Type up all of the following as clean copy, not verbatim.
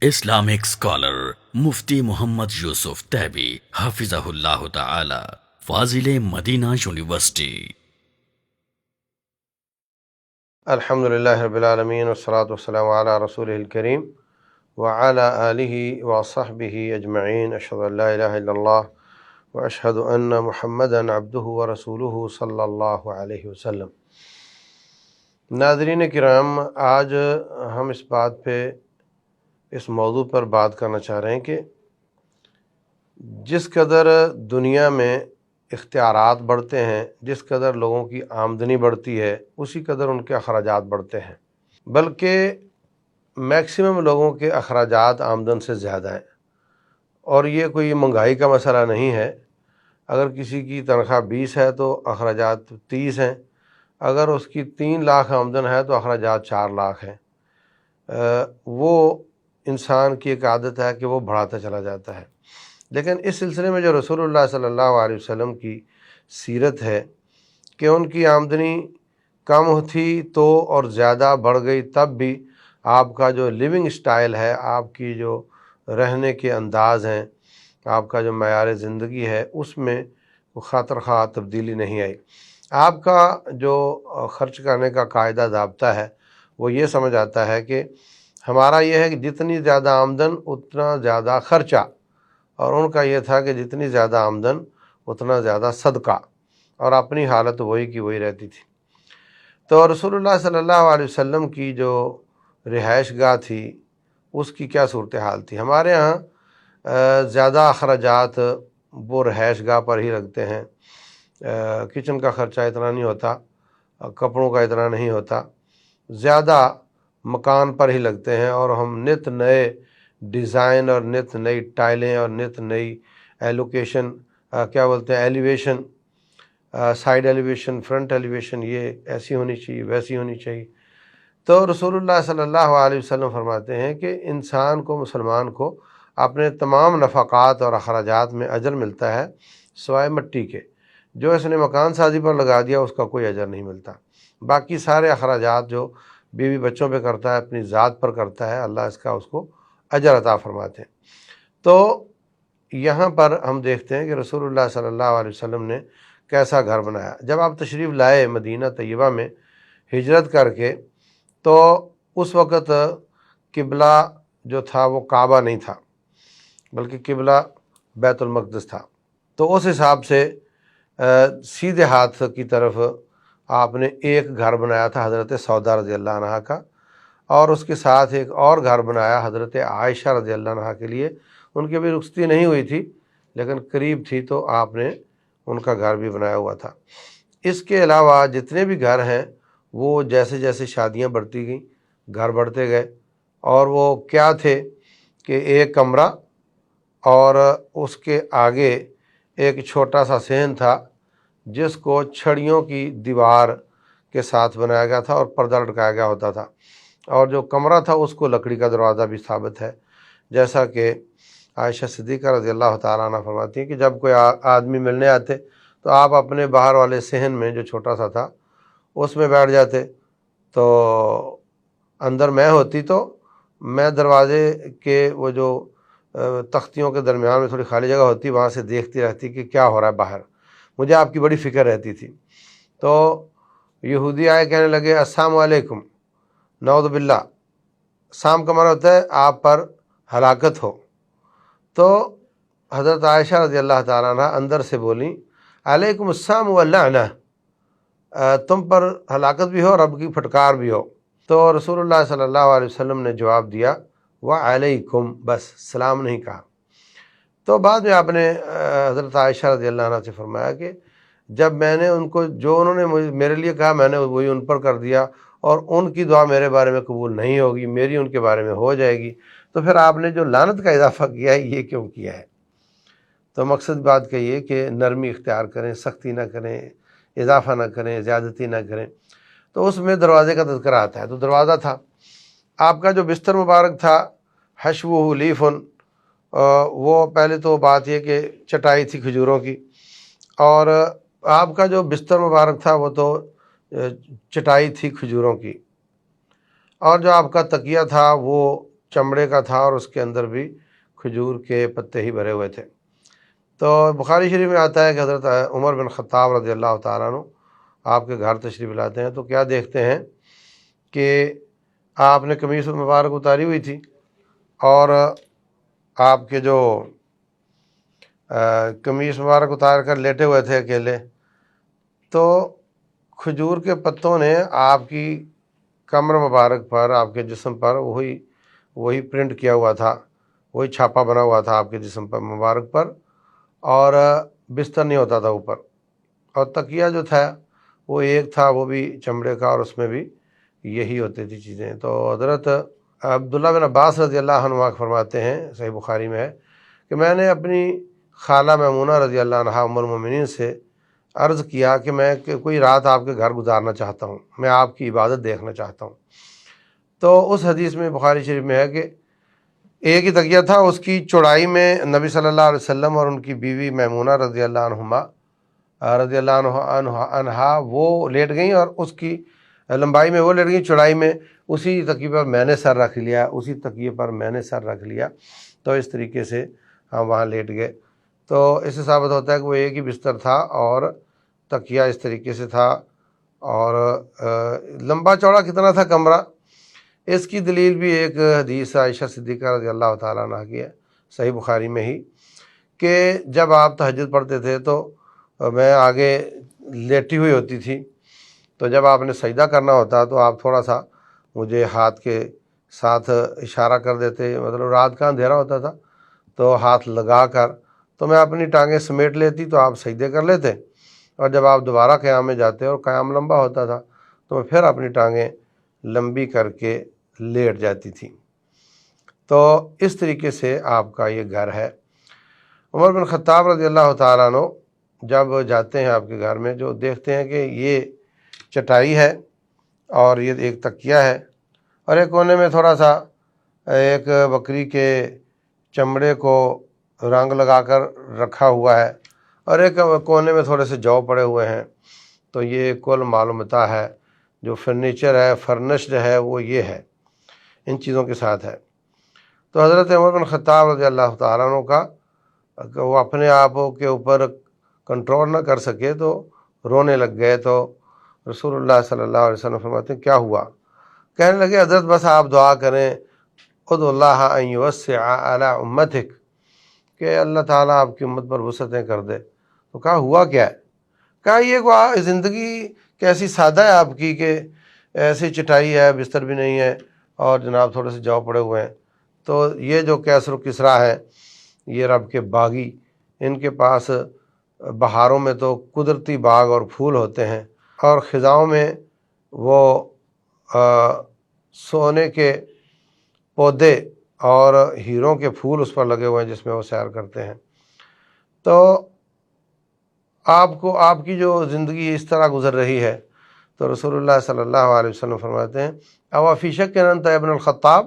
Islamic scholar مفتی محمد یوسف تیبی حفظہ اللہ تعالی، فاضل Medina university. الحمدللہ رب العالمین والصلاة والسلام علی رسولہ الکریم وعلی آلہ وصحبہ اجمعین، اشہد ان لا الہ الا اللہ واشہد ان محمدا عبدہ ورسولہ صلی اللہ علیہ وسلم۔ ناظرین کرام، آج ہم اس موضوع پر بات کرنا چاہ رہے ہیں کہ جس قدر دنیا میں اختیارات بڑھتے ہیں، جس قدر لوگوں کی آمدنی بڑھتی ہے، اسی قدر ان کے اخراجات بڑھتے ہیں، بلکہ میکسیمم لوگوں کے اخراجات آمدن سے زیادہ ہیں۔ اور یہ کوئی مہنگائی کا مسئلہ نہیں ہے۔ اگر کسی کی تنخواہ 20 ہے تو اخراجات 30 ہیں، اگر اس کی 3 لاکھ آمدن ہے تو اخراجات 4 لاکھ ہیں۔ وہ انسان کی ایک عادت ہے کہ وہ بڑھاتا چلا جاتا ہے، لیکن اس سلسلے میں جو رسول اللہ صلی اللہ علیہ وسلم کی سیرت ہے کہ ان کی آمدنی کم تھی تو اور زیادہ بڑھ گئی تب بھی آپ کا جو لیونگ سٹائل ہے، آپ کی جو رہنے کے انداز ہیں، آپ کا جو معیار زندگی ہے، اس میں خاطر خواہ تبدیلی نہیں آئی۔ آپ کا جو خرچ کرنے کا قاعدہ ضابطہ ہے وہ یہ سمجھ آتا ہے کہ ہمارا یہ ہے کہ جتنی زیادہ آمدن اتنا زیادہ خرچہ، اور ان کا یہ تھا کہ جتنی زیادہ آمدن اتنا زیادہ صدقہ، اور اپنی حالت وہی کی وہی رہتی تھی۔ تو رسول اللہ صلی اللہ علیہ وسلم کی جو رہائش گاہ تھی اس کی کیا صورتحال تھی؟ ہمارے ہاں زیادہ اخراجات وہ رہائش گاہ پر ہی رکھتے ہیں۔ کچن کا خرچہ اتنا نہیں ہوتا، کپڑوں کا اتنا نہیں ہوتا، زیادہ مکان پر ہی لگتے ہیں، اور ہم نت نئے ڈیزائن اور نت نئی ٹائلیں اور نت نئی ایلوکیشن کیا بولتے ہیں elevation, side elevation, front elevation, یہ ایسی ہونی چاہیے، ویسی ہونی چاہیے۔ تو رسول اللہ صلی اللہ علیہ وسلم فرماتے ہیں کہ انسان کو، مسلمان کو اپنے تمام نفقات اور اخراجات میں اجر ملتا ہے سوائے مٹی کے۔ جو اس نے مکان سازی پر لگا دیا اس کا کوئی اجر نہیں ملتا۔ باقی سارے اخراجات جو بیوی بچوں پہ کرتا ہے، اپنی ذات پر کرتا ہے، اللہ اس کو اجر عطا فرماتے ہیں۔ تو یہاں پر ہم دیکھتے ہیں کہ رسول اللہ صلی اللہ علیہ وسلم نے کیسا گھر بنایا۔ جب آپ تشریف لائے مدینہ طیبہ میں ہجرت کر کے، تو اس وقت قبلہ جو تھا وہ کعبہ نہیں تھا، بلکہ قبلہ بیت المقدس تھا۔ تو اس حساب سے سیدھے ہاتھ کی طرف آپ نے ایک گھر بنایا تھا حضرت سودا رضی اللہ عنہا کا، اور اس کے ساتھ ایک اور گھر بنایا حضرت عائشہ رضی اللہ عنہا کے لیے۔ ان کی بھی رخصتی نہیں ہوئی تھی لیکن قریب تھی، تو آپ نے ان کا گھر بھی بنایا ہوا تھا۔ اس کے علاوہ جتنے بھی گھر ہیں وہ جیسے جیسے شادیاں بڑھتی گئیں گھر بڑھتے گئے، اور وہ کیا تھے کہ ایک کمرہ اور اس کے آگے ایک چھوٹا سا صحن تھا جس کو چھڑیوں کی دیوار کے ساتھ بنایا گیا تھا اور پردہ لٹکایا گیا ہوتا تھا، اور جو کمرہ تھا اس کو لکڑی کا دروازہ بھی ثابت ہے، جیسا کہ عائشہ صدیقہ رضی اللہ تعالیٰ عنہ فرماتی ہیں کہ جب کوئی آدمی ملنے آتے تو آپ اپنے باہر والے صحن میں جو چھوٹا سا تھا اس میں بیٹھ جاتے، تو اندر میں ہوتی تو میں دروازے کے وہ جو تختیوں کے درمیان میں تھوڑی خالی جگہ ہوتی، وہاں سے دیکھتی رہتی کہ کیا ہو رہا ہے باہر۔ مجھے آپ کی بڑی فکر رہتی تھی۔ تو یہودی آئے، کہنے لگے السلام علیکم، نعوذ باللہ، سام کا معنی ہوتا ہے آپ پر ہلاکت ہو۔ تو حضرت عائشہ رضی اللہ تعالیٰ عنہ اندر سے بولیں علیکم السلام واللعنہ، تم پر ہلاکت بھی ہو، رب کی پھٹکار بھی ہو۔ تو رسول اللہ صلی اللہ علیہ وسلم نے جواب دیا وعلیکم، بس سلام نہیں کہا۔ تو بعد میں آپ نے حضرت عائشہ رضی اللہ عنہ سے فرمایا کہ جب میں نے ان کو، جو انہوں نے میرے لیے کہا، میں نے وہی ان پر کر دیا، اور ان کی دعا میرے بارے میں قبول نہیں ہوگی، میری ان کے بارے میں ہو جائے گی، تو پھر آپ نے جو لعنت کا اضافہ کیا ہے یہ کیوں کیا ہے؟ تو مقصد بات کا یہ کہ نرمی اختیار کریں، سختی نہ کریں، اضافہ نہ کریں، زیادتی نہ کریں۔ تو اس میں دروازے کا تذکرہ آتا ہے، تو دروازہ تھا، آپ کا جو بستر مبارک تھا حشوہ لیفن، وہ پہلے تو بات یہ کہ چٹائی تھی کھجوروں کی، اور آپ کا جو بستر مبارک تھا وہ تو چٹائی تھی کھجوروں کی، اور جو آپ کا تکیہ تھا وہ چمڑے کا تھا اور اس کے اندر بھی کھجور کے پتے ہی بھرے ہوئے تھے۔ تو بخاری شریف میں آتا ہے کہ حضرت عمر بن خطاب رضی اللہ تعالیٰ عنہ آپ کے گھر تشریف لاتے ہیں تو کیا دیکھتے ہیں کہ آپ نے قمیص مبارک اتاری ہوئی تھی اور آپ کے جو قمیص مبارک اتار کر لیٹے ہوئے تھے اکیلے، تو کھجور کے پتوں نے آپ کی کمر مبارک پر، آپ کے جسم پر وہی پرنٹ کیا ہوا تھا، وہی چھاپا بنا ہوا تھا آپ کے جسم پر مبارک پر، اور بستر نہیں ہوتا تھا اوپر، اور تکیہ جو تھا وہ ایک تھا، وہ بھی چمڑے کا، اور اس میں بھی یہی ہوتی تھی چیزیں۔ تو حضرت عبداللہ بن عباس رضی اللہ عنہ فرماتے ہیں، صحیح بخاری میں ہے، کہ میں نے اپنی خالہ میمونہ رضی اللہ عنہا ام المومنین سے عرض کیا کہ میں کوئی رات آپ کے گھر گزارنا چاہتا ہوں، میں آپ کی عبادت دیکھنا چاہتا ہوں۔ تو اس حدیث میں بخاری شریف میں ہے کہ ایک ہی تکیہ تھا، اس کی چوڑائی میں نبی صلی اللہ علیہ وسلم اور ان کی بیوی میمونہ رضی اللہ عنہا وہ لیٹ گئیں، اور اس کی لمبائی میں وہ لیٹ گئیں، چوڑائی میں اسی تکیے پر میں نے سر رکھ لیا، اسی تکیے پر میں نے سر رکھ لیا۔ تو اس طریقے سے ہم وہاں لیٹ گئے۔ تو اس سے ثابت ہوتا ہے کہ وہ ایک ہی بستر تھا اور تکیہ اس طریقے سے تھا، اور لمبا چوڑا کتنا تھا کمرہ، اس کی دلیل بھی ایک حدیث عائشہ صدیقہ رضی اللہ تعالیٰ عنہ کی ہے، صحیح بخاری میں ہی، کہ جب آپ تہجد پڑھتے تھے تو میں آگے لیٹی ہوئی ہوتی تھی، تو جب آپ نے سجدہ کرنا ہوتا تو آپ تھوڑا سا مجھے ہاتھ کے ساتھ اشارہ کر دیتے، مطلب رات کا اندھیرا ہوتا تھا تو ہاتھ لگا کر تو میں اپنی ٹانگیں سمیٹ لیتی تو آپ سجدے کر لیتے، اور جب آپ دوبارہ قیام میں جاتے اور قیام لمبا ہوتا تھا تو میں پھر اپنی ٹانگیں لمبی کر کے لیٹ جاتی تھی۔ تو اس طریقے سے آپ کا یہ گھر ہے۔ عمر بن خطاب رضی اللہ تعالیٰ عنہ جب جاتے ہیں آپ کے گھر میں، جو دیکھتے ہیں کہ یہ چٹائی ہے اور یہ ایک تکیہ ہے، اور ایک کونے میں تھوڑا سا ایک بکری کے چمڑے کو رنگ لگا کر رکھا ہوا ہے، اور ایک کونے میں تھوڑے سے جو پڑے ہوئے ہیں، تو یہ کل معلومتا ہے جو فرنیچر ہے، فرنشڈ ہے، وہ یہ ہے، ان چیزوں کے ساتھ ہے۔ تو حضرت عمر بن خطاب رضی اللہ تعالیٰ عنہ کا وہ اپنے آپ کے اوپر کنٹرول نہ کر سکے تو رونے لگ گئے۔ تو رسول اللہ صلی اللہ علیہ وسلم فرماتے ہیں کیا ہوا؟ کہنے لگے حضرت بس آپ دعا کریں، ادعو اللہ ان یوسع علی امتک، کہ اللہ تعالیٰ آپ کی امت پر وسعتیں کر دے۔ تو کہا ہوا کیا ہے؟ کہا یہ زندگی کیسی سادہ ہے آپ کی کہ ایسی چٹائی ہے، بستر بھی نہیں ہے، اور جناب تھوڑے سے جو پڑے ہوئے ہیں۔ تو یہ جو کیسر و کسریٰ ہے، یہ رب کے باغی، ان کے پاس بہاروں میں تو قدرتی باغ اور پھول ہوتے ہیں، اور خزاؤں میں وہ سونے کے پودے اور ہیروں کے پھول اس پر لگے ہوئے ہیں جس میں وہ سیر کرتے ہیں۔ تو آپ کی جو زندگی اس طرح گزر رہی ہے، تو رسول اللہ صلی اللہ علیہ وسلم فرماتے ہیں او فی شک انت ابن الخطاب،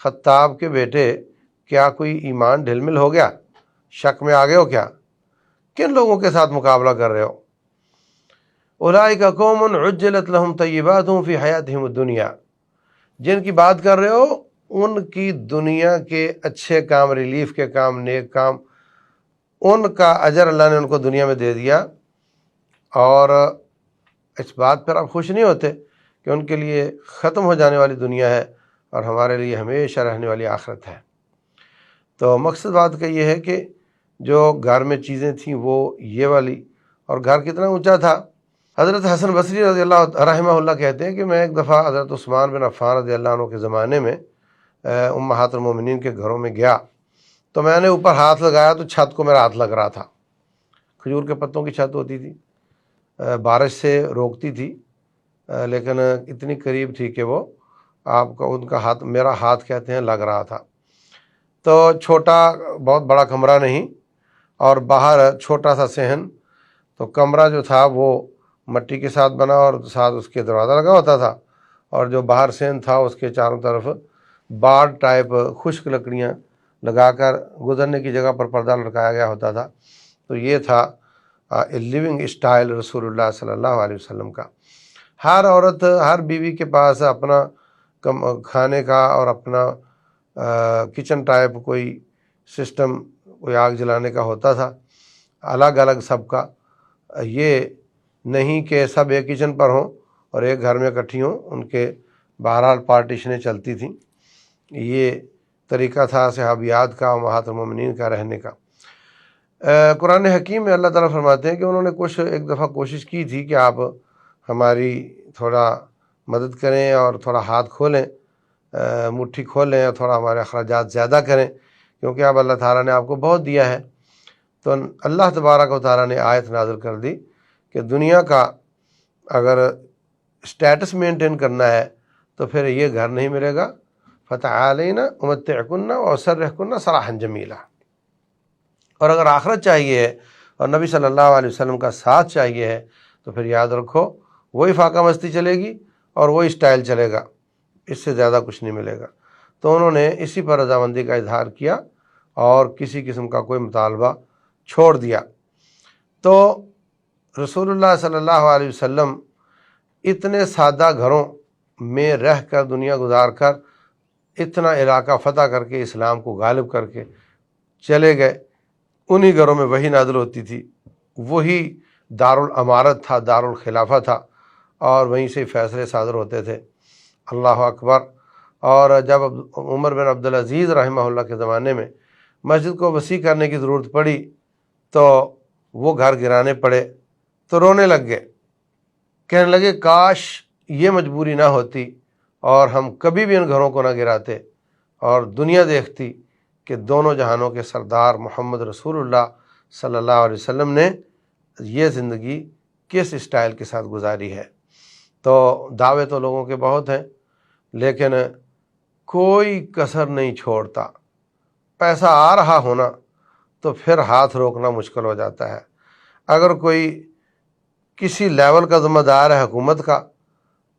خطاب کے بیٹے کیا کوئی ایمان ڈھل مل ہو گیا، شک میں آ گئے ہو کیا؟ کن لوگوں کے ساتھ مقابلہ کر رہے ہو؟ اولئک قوم عجلت لهم طیباتهم فی حیاتہم الدنیا، جن کی بات کر رہے ہو ان کی دنیا کے اچھے کام، ریلیف کے کام، نیک کام، ان کا اجر اللہ نے ان کو دنیا میں دے دیا، اور اس بات پر آپ خوش نہیں ہوتے کہ ان کے لیے ختم ہو جانے والی دنیا ہے اور ہمارے لیے ہمیشہ رہنے والی آخرت ہے۔ تو مقصد بات کا یہ ہے کہ جو گھر میں چیزیں تھیں وہ یہ والی، اور گھر کتنا اونچا تھا۔ حضرت حسن بصری رضی اللہ رحمہ اللہ کہتے ہیں کہ میں ایک دفعہ حضرت عثمان بن عفان رضی اللہ عنہ کے زمانے میں امہات المومنین کے گھروں میں گیا، تو میں نے اوپر ہاتھ لگایا تو چھت کو میرا ہاتھ لگ رہا تھا۔ کھجور کے پتوں کی چھت ہوتی تھی، بارش سے روکتی تھی، لیکن اتنی قریب تھی کہ وہ آپ کا ان کا ہاتھ، میرا ہاتھ کہتے ہیں، لگ رہا تھا۔ تو چھوٹا، بہت بڑا کمرہ نہیں، اور باہر چھوٹا سا صحن، تو کمرہ جو تھا وہ مٹی کے ساتھ بنا اور ساتھ اس کے دروازہ لگا ہوتا تھا، اور جو باہر صحن تھا اس کے چاروں طرف بار ٹائپ خشک لکڑیاں لگا کر گزرنے کی جگہ پر پردہ لٹکایا گیا ہوتا تھا۔ تو یہ تھا لیونگ اسٹائل رسول اللہ صلی اللہ علیہ وسلم کا۔ ہر عورت، ہر بیوی کے پاس اپنا کھانے کا اور اپنا کچن ٹائپ کوئی سسٹم کوئی آگ جلانے کا ہوتا تھا الگ الگ سب کا، یہ نہیں کہ سب ایک کچن پر ہوں اور ایک گھر میں اکٹھی ہوں، ان کے بہرحال پارٹیشنیں چلتی تھیں۔ یہ طریقہ تھا صحابیات کا، امہات المومنین کا رہنے کا۔ قرآن حکیم میں اللہ تعالیٰ فرماتے ہیں کہ انہوں نے ایک دفعہ کوشش کی تھی کہ آپ ہماری تھوڑا مدد کریں اور تھوڑا ہاتھ کھولیں، مٹھی کھولیں اور تھوڑا ہمارے اخراجات زیادہ کریں، کیونکہ اب اللہ تعالیٰ نے آپ کو بہت دیا ہے۔ تو اللہ تبارک و تعالیٰ نے آیت نازل کر دی کہ دنیا کا اگر اسٹیٹس مینٹین کرنا ہے تو پھر یہ گھر نہیں ملے گا، فتعالینا امتعکن واسرحکن سراحا جمیلا۔ اور اگر آخرت چاہیے ہے اور نبی صلی اللہ علیہ وسلم کا ساتھ چاہیے ہے تو پھر یاد رکھو وہی فاقہ مستی چلے گی اور وہی اسٹائل چلے گا، اس سے زیادہ کچھ نہیں ملے گا۔ تو انہوں نے اسی پر رضامندی کا اظہار کیا اور کسی قسم کا کوئی مطالبہ چھوڑ دیا۔ تو رسول اللہ صلی اللہ علیہ وسلم اتنے سادہ گھروں میں رہ کر، دنیا گزار کر، اتنا علاقہ فتح کر کے اسلام کو غالب کر کے چلے گئے۔ انہی گھروں میں وہی نازل ہوتی تھی، وہی دارالامارت تھا، دارالخلافہ تھا، اور وہیں سے فیصلے صادر ہوتے تھے۔ اللہ اکبر۔ اور جب عمر بن عبدالعزیز رحمہ اللہ کے زمانے میں مسجد کو وسیع کرنے کی ضرورت پڑی تو وہ گھر گرانے پڑے، تو رونے لگ گئے، کہنے لگے کاش یہ مجبوری نہ ہوتی اور ہم کبھی بھی ان گھروں کو نہ گراتے اور دنیا دیکھتی کہ دونوں جہانوں کے سردار محمد رسول اللہ صلی اللہ علیہ وسلم نے یہ زندگی کس اسٹائل کے ساتھ گزاری ہے۔ تو دعوے تو لوگوں کے بہت ہیں، لیکن کوئی کسر نہیں چھوڑتا۔ پیسہ آ رہا ہونا تو پھر ہاتھ روکنا مشکل ہو جاتا ہے۔ اگر کوئی کسی لیول کا ذمہ دار ہے حکومت کا،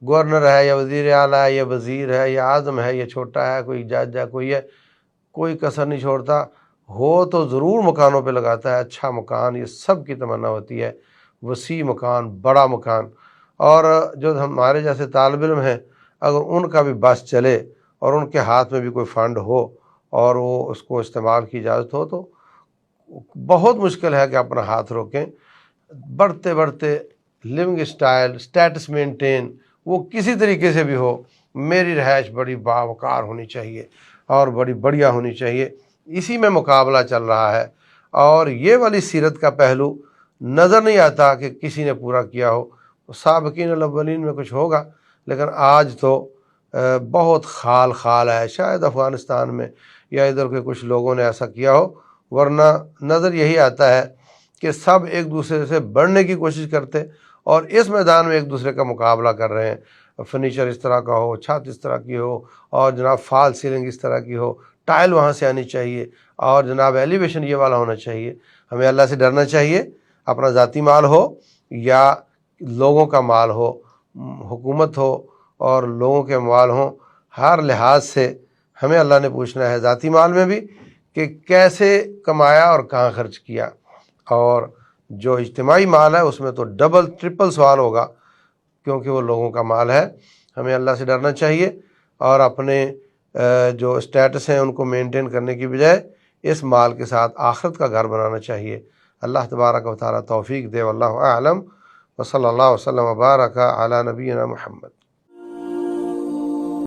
گورنر ہے یا وزیر اعلیٰ ہے یا وزیر ہے یا اعظم ہے یا چھوٹا ہے، کوئی جج ہے، کوئی ہے، کوئی کسر نہیں چھوڑتا، ہو تو ضرور مکانوں پہ لگاتا ہے۔ اچھا مکان یہ سب کی تمنا ہوتی ہے، وسیع مکان، بڑا مکان۔ اور جو ہمارے جیسے طالب علم ہیں، اگر ان کا بھی بس چلے اور ان کے ہاتھ میں بھی کوئی فنڈ ہو اور وہ اس کو استعمال کی اجازت ہو تو بہت مشکل ہے کہ اپنا ہاتھ روکیں۔ بڑھتے بڑھتے لیونگ اسٹائل، اسٹیٹس مینٹین، وہ کسی طریقے سے بھی ہو، میری رہائش بڑی باوقار ہونی چاہیے اور بڑی بڑھیا ہونی چاہیے، اسی میں مقابلہ چل رہا ہے۔ اور یہ والی سیرت کا پہلو نظر نہیں آتا کہ کسی نے پورا کیا ہو۔ سابقین الاولین میں کچھ ہوگا، لیکن آج تو بہت خال خال ہے۔ شاید افغانستان میں یا ادھر کے کچھ لوگوں نے ایسا کیا ہو، ورنہ نظر یہی آتا ہے کہ سب ایک دوسرے سے بڑھنے کی کوشش کرتے اور اس میدان میں ایک دوسرے کا مقابلہ کر رہے ہیں۔ فرنیچر اس طرح کا ہو، چھت اس طرح کی ہو، اور جناب فال سیلنگ اس طرح کی ہو، ٹائل وہاں سے آنی چاہیے، اور جناب ایلیویشن یہ والا ہونا چاہیے۔ ہمیں اللہ سے ڈرنا چاہیے، اپنا ذاتی مال ہو یا لوگوں کا مال ہو، حکومت ہو اور لوگوں کے مال ہوں، ہر لحاظ سے ہمیں اللہ نے پوچھنا ہے، ذاتی مال میں بھی کہ کیسے کمایا اور کہاں خرچ کیا، اور جو اجتماعی مال ہے اس میں تو ڈبل ٹرپل سوال ہوگا، کیونکہ وہ لوگوں کا مال ہے۔ ہمیں اللہ سے ڈرنا چاہیے اور اپنے جو اسٹیٹس ہیں ان کو مینٹین کرنے کی بجائے اس مال کے ساتھ آخرت کا گھر بنانا چاہیے۔ اللہ تبارک و تعالیٰ توفیق دے، واللہ اعلم، وصلی اللہ وسلم وبارک علی نبینا محمد۔